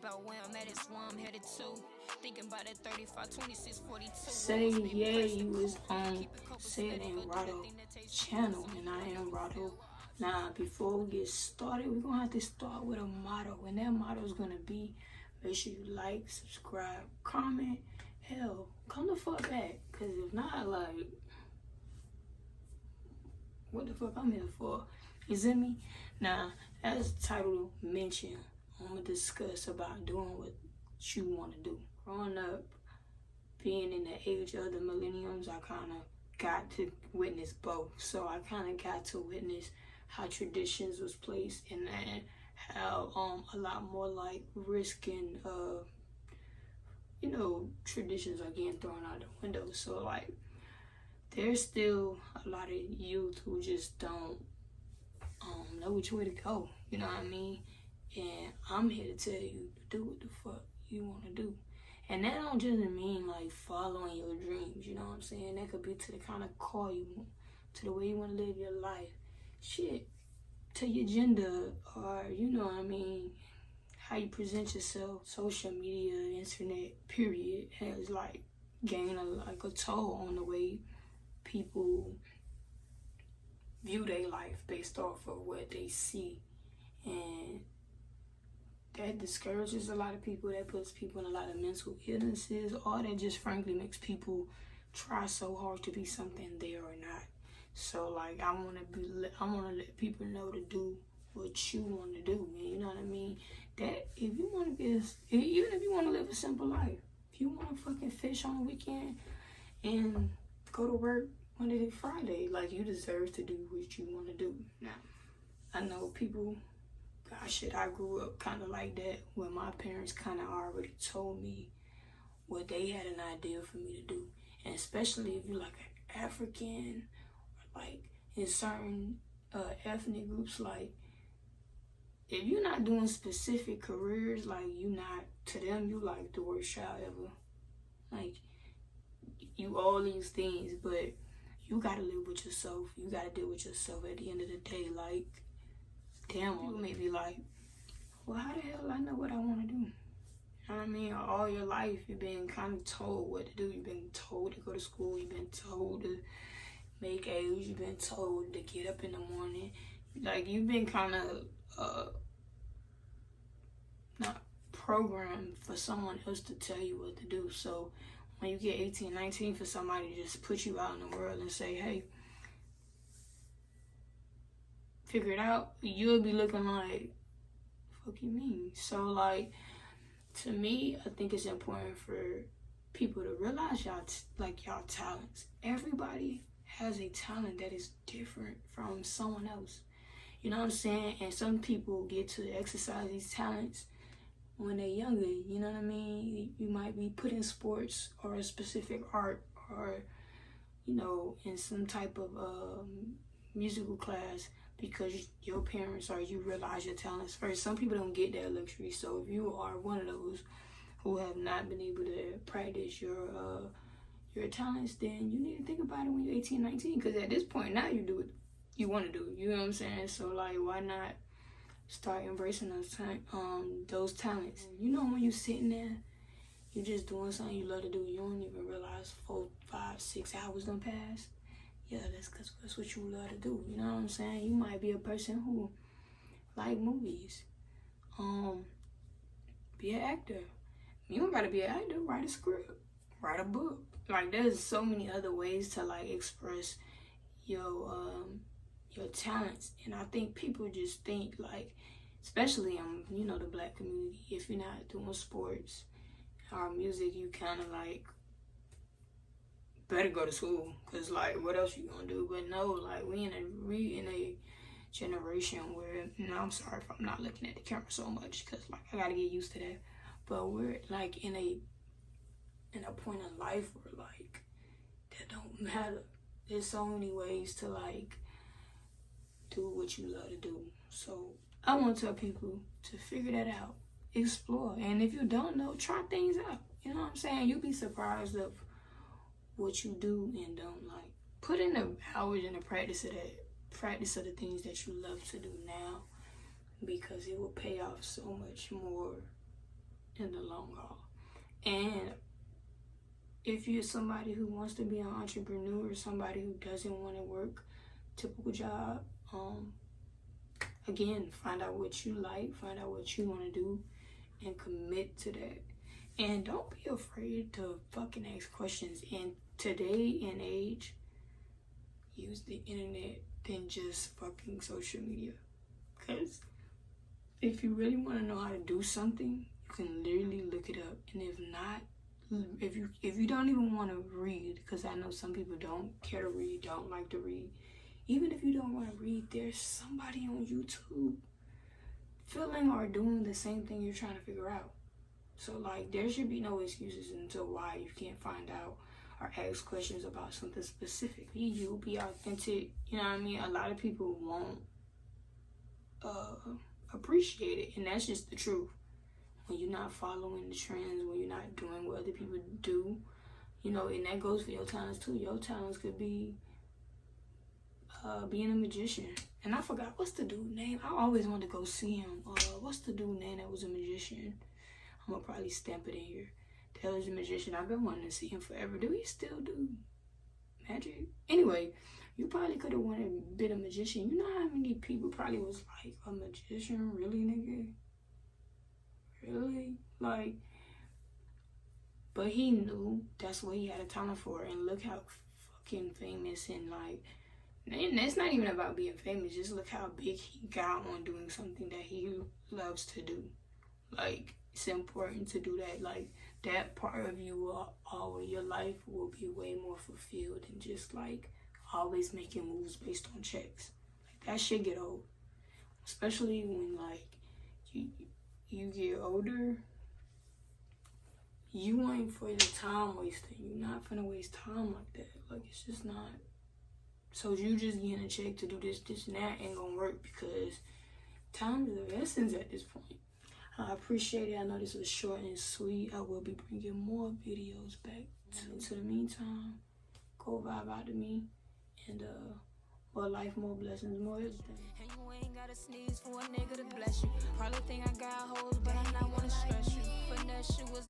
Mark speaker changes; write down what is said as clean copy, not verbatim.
Speaker 1: about where I'm at, it's where I'm headed to. Thinking about it 35, 26, 42.
Speaker 2: Say yeah, you was on Say It Ain't Rado channel, and I am Rado. Now, before we get started, we're gonna have to start with a motto, and that motto is gonna be: make sure you like, subscribe, comment. Hell, come the fuck back, cause if not, like, what the fuck I'm here for? You see me? Now, as the title mentioned, I'm gonna discuss about doing what you want to do. Growing up, being in the age of the millenniums, I kind of got to witness both. So I kind of got to witness how traditions was placed and how a lot more like risking traditions are getting thrown out the window. So like there's still a lot of youth who just don't know which way to go, you know what I mean? And I'm here to tell you to do what the fuck you want to do. And that don't just mean like following your dreams, you know what I'm saying? That could be to the kind of car you want, to the way you want to live your life. Shit, to your gender, or you know what I mean, how you present yourself. Social media, internet, period, has like gained a toll on the way people view their life based off of what they see. And that discourages a lot of people. That puts people in a lot of mental illnesses, or that just frankly makes people try so hard to be something they are not. So like I wanna let people know to do what you want to do, man. You know what I mean? That if you want to even if you want to live a simple life, if you want to fucking fish on the weekend and go to work Monday to Friday, like you deserve to do what you want to do. Now, I know people. Gosh, I grew up kind of like that when my parents kind of already told me what they had an idea for me to do. And especially if you're like an African, or like in certain ethnic groups, like if you're not doing specific careers, like you not, to them, you like the worst child ever. Like you all these things, but you gotta live with yourself. You gotta deal with yourself at the end of the day. Like, damn, people may be like, well, how the hell I know what I want to do? You know what I mean? All your life, you've been kind of told what to do. You've been told to go to school. You've been told to make A's. You've been told to get up in the morning. Like, you've been kind of not programmed for someone else to tell you what to do. So when you get 18, 19, for somebody to just put you out in the world and say, hey, figure it out, you'll be looking like, fuck you mean? So like, to me, I think it's important for people to realize y'all talents. Everybody has a talent that is different from someone else. You know what I'm saying? And some people get to exercise these talents when they're younger. You know what I mean? You might be put in sports or a specific art, or in some type of musical class, because your parents or you realize your talents first. Some people don't get that luxury. So if you are one of those who have not been able to practice your talents, then you need to think about it when you're 18, 19, because at this point now you do what you want to do. You know what I'm saying? So like, why not start embracing those talents? You know, when you're sitting there, you're just doing something you love to do, you don't even realize 4, 5, 6 hours done pass. Yeah, that's what you love to do. You know what I'm saying? You might be a person who like movies. Be an actor. You don't gotta be an actor. Write a script. Write a book. Like, there's so many other ways to like express your talents. And I think people just think like, especially the Black community, if you're not doing sports or music, you kind of like better go to school, because like what else you gonna do? But no, like we in a generation where, I'm sorry if I'm not looking at the camera so much, because like I gotta get used to that, but we're like in a point in life where like that don't matter. There's so many ways to like do what you love to do. So I want to tell people to figure that out, explore, and if you don't know, try things out. You know what I'm saying? You'll be surprised of what you do and don't like. Put in the hours in the practice of the things that you love to do now, because it will pay off so much more in the long haul. And if you're somebody who wants to be an entrepreneur or somebody who doesn't want to work typical job, again, find out what you like, find out what you want to do, and commit to that. And don't be afraid to fucking ask questions. And today and age, use the internet than just fucking social media. Because if you really want to know how to do something, you can literally look it up. And if not, if you don't even want to read, because I know some people don't care to read, don't like to read. Even if you don't want to read, there's somebody on YouTube feeling or doing the same thing you're trying to figure out. So, like, there should be no excuses into why you can't find out or ask questions about something specific. Be you, be authentic. You know what I mean? A lot of people won't appreciate it, and that's just the truth. When you're not following the trends, when you're not doing what other people do, you know, and that goes for your talents too. Your talents could be being a magician. And I forgot, what's the dude's name? I always wanted to go see him. What's the dude's name that was a magician? I'm gonna probably stamp it in here. That was a magician. I've been wanting to see him forever. Do he still do magic? Anyway, you probably could have wanted to be a magician. You know how many people probably was like, a magician? Really, nigga? Really? Like, but he knew that's what he had a talent for. And look how fucking famous and like, and it's not even about being famous. Just look how big he got on doing something that he loves to do. Like, it's important to do that. Like, that part of you will always, your life will be way more fulfilled than just like always making moves based on checks. Like, that shit get old. Especially when like you get older. You ain't for the time wasting. You're not finna waste time like that. Like, it's just not. So you just getting a check to do this, and that ain't gonna work, because time is of essence at this point. I appreciate it. I know this was short and sweet. I will be bringing more videos back. To the meantime, go vibe out to me, and more life, more blessings, more everything.
Speaker 1: And you ain't gotta sneeze for a nigga to bless you. Probably think I got hoes, but I not wanna stress you. Finesse you was